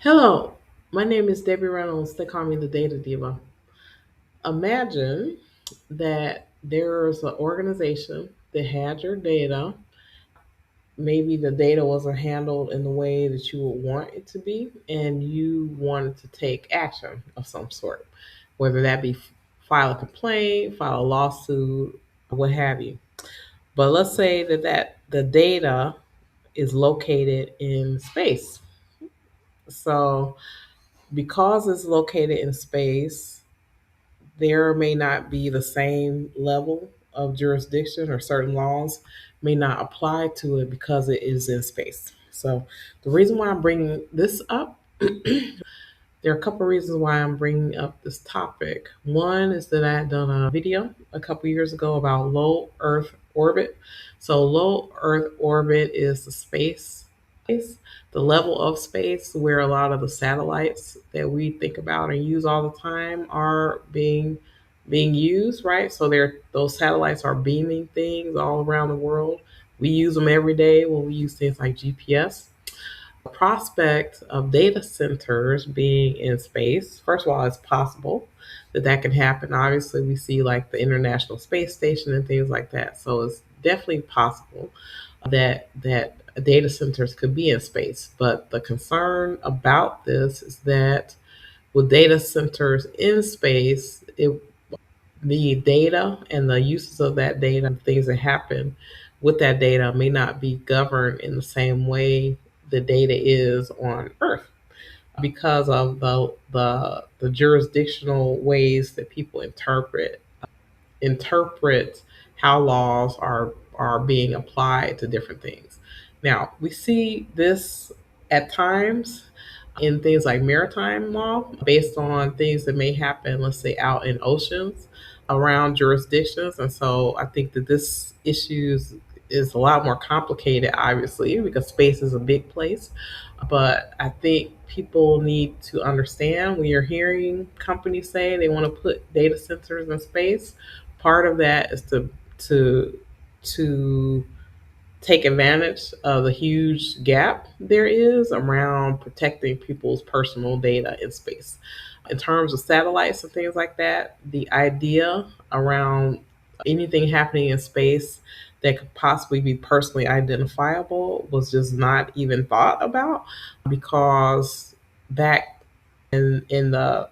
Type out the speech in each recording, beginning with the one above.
Hello, my name is Debbie Reynolds. They call me the Data Diva. Imagine that there's an organization that had your data. Maybe the data wasn't handled in the way that you would want it to be, and you wanted to take action of some sort, whether that be file a complaint, file a lawsuit, what have you. But let's say that the data is located in space. So because it's located in space, there may not be the same level of jurisdiction, or certain laws may not apply to it because it is in space. So, the reason why I'm bringing this up, there are a couple of reasons why I'm bringing up this topic. One is that I had done a video a couple years ago about low Earth orbit. So, low Earth orbit is the level of space where a lot of the satellites that we think about and use all the time are being used, right? So those satellites are beaming things all around the world. We use them every day when we use things like GPS. The prospect of data centers being in space, first of all, it's possible that can happen. Obviously, we see like the International Space Station and things like that. So it's definitely possible that data centers could be in space. But the concern about this is that with data centers in space, the data and the uses of that data, things that happen with that data, may not be governed in the same way the data is on Earth because of the jurisdictional ways that people interpret how laws are being applied to different things. Now, we see this at times in things like maritime law based on things that may happen, let's say, out in oceans around jurisdictions. And so I think that this issue is a lot more complicated, obviously, because space is a big place. But I think people need to understand, when you're hearing companies say they want to put data centers in space, part of that is to to take advantage of the huge gap there is around protecting people's personal data in space. In terms of satellites and things like that, the idea around anything happening in space that could possibly be personally identifiable was just not even thought about, because back in the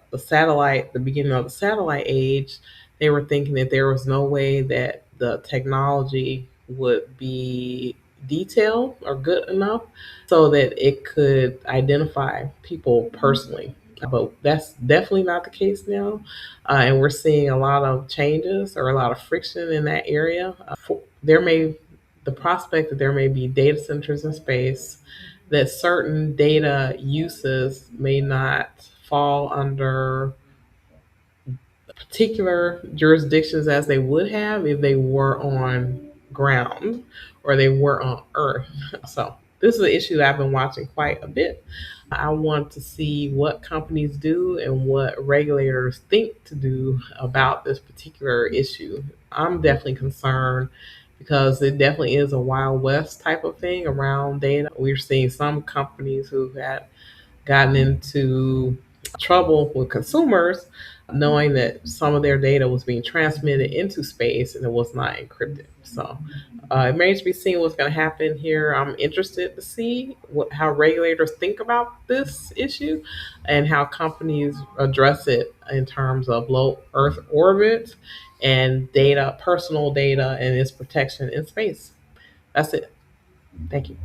beginning of the satellite age, they were thinking that there was no way that the technology would be detailed or good enough so that it could identify people personally. But that's definitely not the case now. And we're seeing a lot of changes or a lot of friction in that area. There may The prospect that there may be data centers in space, that certain data uses may not fall under particular jurisdictions as they would have if they were on ground or they were on Earth. So this is an issue that I've been watching quite a bit. I want to see what companies do and what regulators think to do about this particular issue. I'm definitely concerned because it definitely is a Wild West type of thing around data. We're seeing some companies who had gotten into trouble with consumers, knowing that some of their data was being transmitted into space and it was not encrypted. So it remains to be seen what's going to happen here. I'm interested to see how regulators think about this issue and how companies address it in terms of low Earth orbit and data, personal data, and its protection in space. That's it. Thank you.